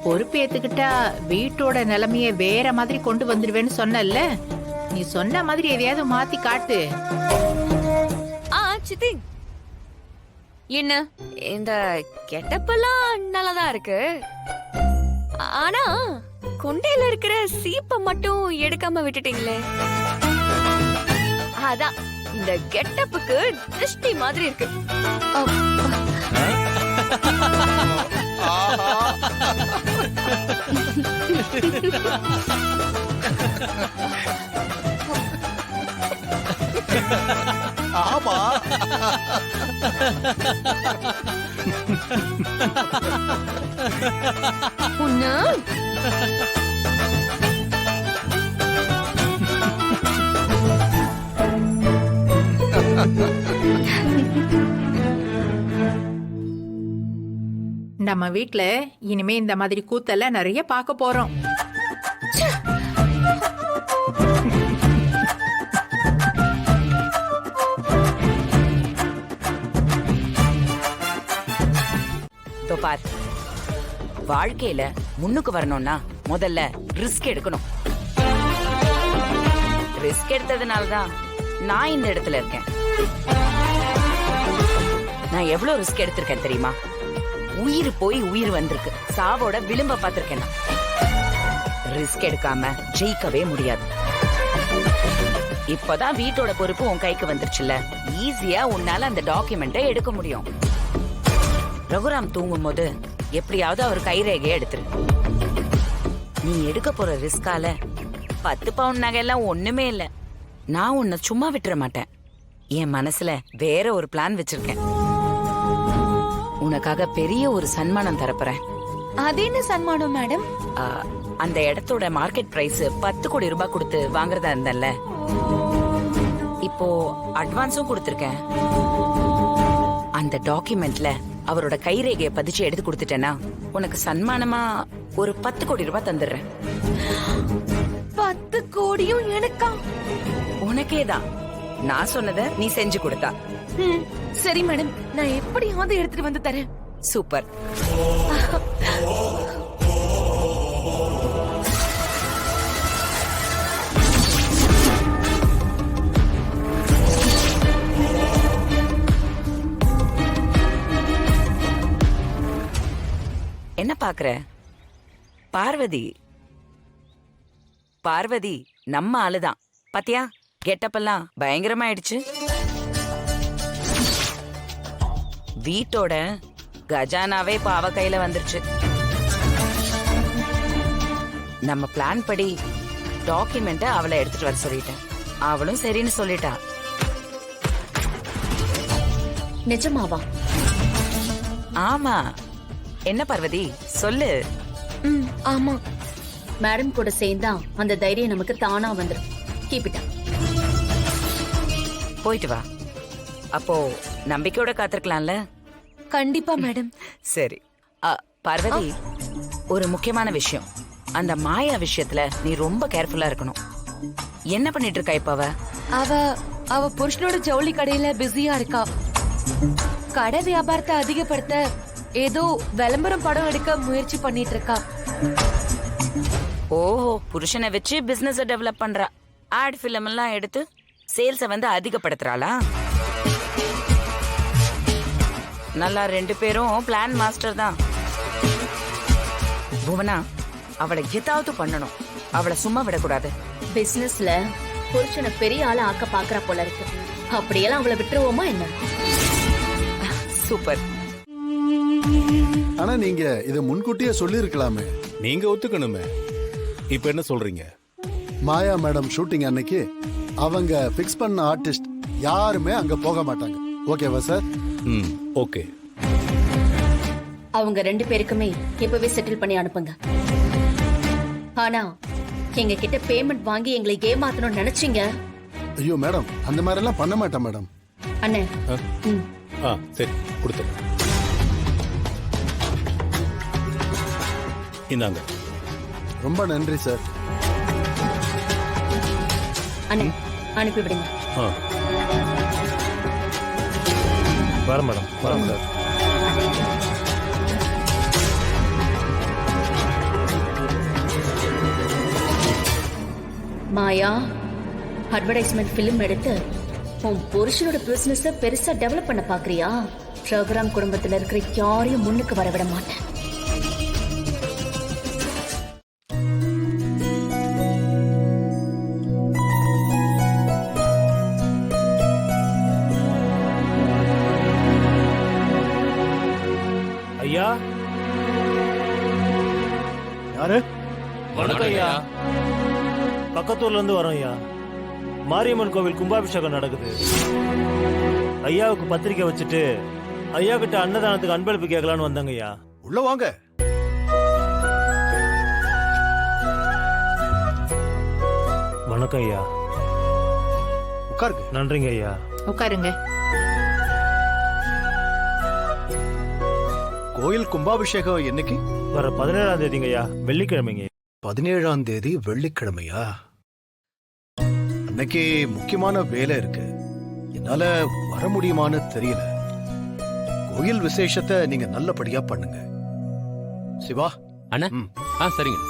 பொறுப்பு ஏத்துக்கிட்டா வீட்டோட நிலைமைய வேற மாதிரி கொண்டு வந்துடுவேன்னு சொன்னல்ல, நீ சொன்ன மாதிரி எதையாவது மாத்தி காட்டு. சித்தி, என்ன இந்த கெட்டப்பெல்லாம் நல்லாதான் இருக்கு. ஆனா கொண்டையில இருக்கிற சீப்பை மட்டும் எடுக்காம விட்டுட்டீங்களே. அதான் இந்த கெட்டப்புக்கு திருஷ்டி மாதிரி இருக்கு. ஆமா, உன்ன நம்ம வீட்ல இனிமே இந்த மாதிரி கூத்தெல்லாம் நிறைய பார்க்க போறோம். பார், வாழ்க்கையில முன்னுக்கு வரணும்னா முதல்ல ரிஸ்க் எடுக்கணும். ரிஸ்க் எடுத்ததுனாலதான் நான் இந்த இடத்துல இருக்கேன். நான் எவ்வளவு ரிஸ்க் எடுத்திருக்கேன் தெரியுமா? உயிர் போய் உயிர் வந்திருக்கு. சாவோட விளிம்ப பார்த்திருக்கேன். நான் ரிஸ்க் எடுக்காம ஜெயிக்கவே முடியாது. இப்பதான் வீட்டோட பொறுப்பு உன் கைக்கு வந்துருச்சுல்ல, ஈஸியா உன்னால அந்த டாக்குமெண்ட்டை எடுக்க முடியும். ரகுராம் தூங்கும் போது எப்படியாவது அவர் கைரேகையை எடுத்துரு. நீ எடுக்க போற ரிஸ்கால 10 பவுன் நகையெல்லாம் ஒண்ணுமே இல்ல. நான் உன்னை சும்மா விட்டுற மாட்டேன். என் மனசுல வேற ஒரு பிளான் வச்சிருக்கேன். உனக்காக பெரிய ஒரு சன்மானம் தரப்போறேன். அது என்ன சன்மானம் மேடம்? அந்த இடத்தோட மார்க்கெட் பிரைஸ் 10 கோடி ரூபாய் கொடுத்து வாங்குறதா இருந்தல்ல, இப்போ அட்வான்ஸும் கொடுத்திருக்கேன். அந்த டாக்குமெண்ட்ல அவரோட கைரேகையை பதிச்சு எடுத்து கொடுத்துட்டேன்னா உனக்கு சன்மானமா ஒரு 10 கோடி ரூபாய் தந்துடுறேன். 10 கோடியும் எனக்கா? உனக்கேதான். நான் சொன்னதை நீ செஞ்சு கொடுத்தா. சரி மேடம், நான் எப்படியாவது எடுத்துட்டு வந்து தரேன். சூப்பர். என்ன பாக்குற? பார்வதி, பார்வதி நம்ம ஆளுதான். பாத்தியா, கெட்டப் எல்லாம் பயங்கரமாயிடுச்சு. வீட்டோட கஜானாவே இப்ப அவ கையில வந்துருச்சு. நம்ம பிளான் படி டாக்குமெண்ட அவளை எடுத்துட்டு வர சொல்லிட்டேன். அவளும் சரின்னு சொல்லிட்டா. நிஜமாவா? ஆமா. என்ன பார்வதி, சொல்லு. ஆமா மேடம், கூட சேர்ந்தா அந்த தைரியம் நமக்கு தானா வந்துடும். கீப் போயிட்டு வா. அப்போ நம்பிக்கையோட காத்திருக்கலாம்ல? கண்டிப்பா மேடம். சரி. பார்வதி, ஒரு முக்கியமான விஷயம். அந்த மாயா விஷயத்துல நீ ரொம்ப கேர்ஃபுல்லா இருக்கணும். என்ன பண்ணிட்டு இருக்கா இப்ப அவ? அவ புருஷனோட ஜவுளி கடையில பிஸியா இருக்கா. கடை வியாபாரத்தை அதிகப்படுத்த ஏதோ விளம்பரம் படம் எடுக்க முயற்சி பண்ணிட்டு இருக்கா. ஓஹோ, புருஷனை வச்சு பிசினஸ் டெவலப் பண்றா. ஆட் பிலிம் எல்லாம் எடுத்து சேல்ஸ வந்து அதிகப்படுத்துறாளா? நல்லா, 2 பேரும் பிளான் மாஸ்டர் தான். புவனா, அவளை ஏதாவது பண்ணணும். அவளை சும்மா விடக்கூடாது. பிசினஸ்ல புருஷனை பெரிய ஆள ஆக்க பாக்குறா போல இருக்கு. அப்படியெல்லாம் அவளை விட்டுருவோமா என்ன? சூப்பர். ஆனா நீங்க இத முன்கூட்டியே சொல்லி இருக்கலாமே. நீங்க ஒத்துக்கணுமே. இப்ப என்ன சொல்றீங்க? மாயா மேடம் ஷூட்டிங் அன்னைக்கு அவங்க பிக்ஸ் பண்ண ஆர்டிஸ்ட் யாருமே அங்க போக மாட்டாங்க. ஓகேவா சார்? ஓகே. அவங்க 2 பேருக்குமே இப்பவே செட்டில் பண்ணி அனுப்புங்க. ஆனா எங்க கிட்ட பேமெண்ட் வாங்கி எங்களை ஏமாத்தணும்னு நினைச்சீங்க. ஐயோ மேடம், அந்த மாதிரி எல்லாம் பண்ண மாட்டேன் மேடம். அண்ணே, சரி, கொடுத்துறேன். இந்தாங்க. ரொம்ப நன்றி சார். அண்ணே, அனுப்பிவிடுங்க. வர மேடம். வர மேடம். மாயா, அட்வர்டைஸ்மெண்ட் ஃபிலிம் எடுத்து உன் புருஷனோட பிசினஸ பெருசா டெவலப் பண்ண பாக்குறியா? ரகுராம் குடும்பத்துல இருக்கிற யாரையும் முன்னுக்கு வரவிட மாட்டேன். ஐயா, யாரு? வணக்கம் ஐயா. பக்கத்தூர்ல இருந்து வரோம் ஐயா. மாரியம்மன் கோவில் கும்பாபிஷேகம் நடக்குது. ஐயாவுக்கு பத்திரிக்கை வச்சுட்டு ஐயா கிட்ட அன்னதானத்துக்கு அன்பளிப்பு கேட்கலான்னு வந்தாங்க ஐயா. உள்ள வாங்க. வணக்கம் ஐயா. உட்காருங்க. நன்றிங்க ஐயா. உட்காருங்க. கோயில் கும்பாபிஷேகம் என்னைக்கு? வர 17ஆம் தேதிங்க ஐயா, வெள்ளிக்கிழமைங்க. 17ஆம் தேதி வெள்ளிக்கிழமையா? அன்னைக்கு முக்கியமான வேலை இருக்கு, என்னால வர முடியுமான்னு தெரியல. கோயில் விசேஷத்தை நீங்க நல்லபடியா பண்ணுங்க. சிவா. அண்ணா ம். சரிங்க.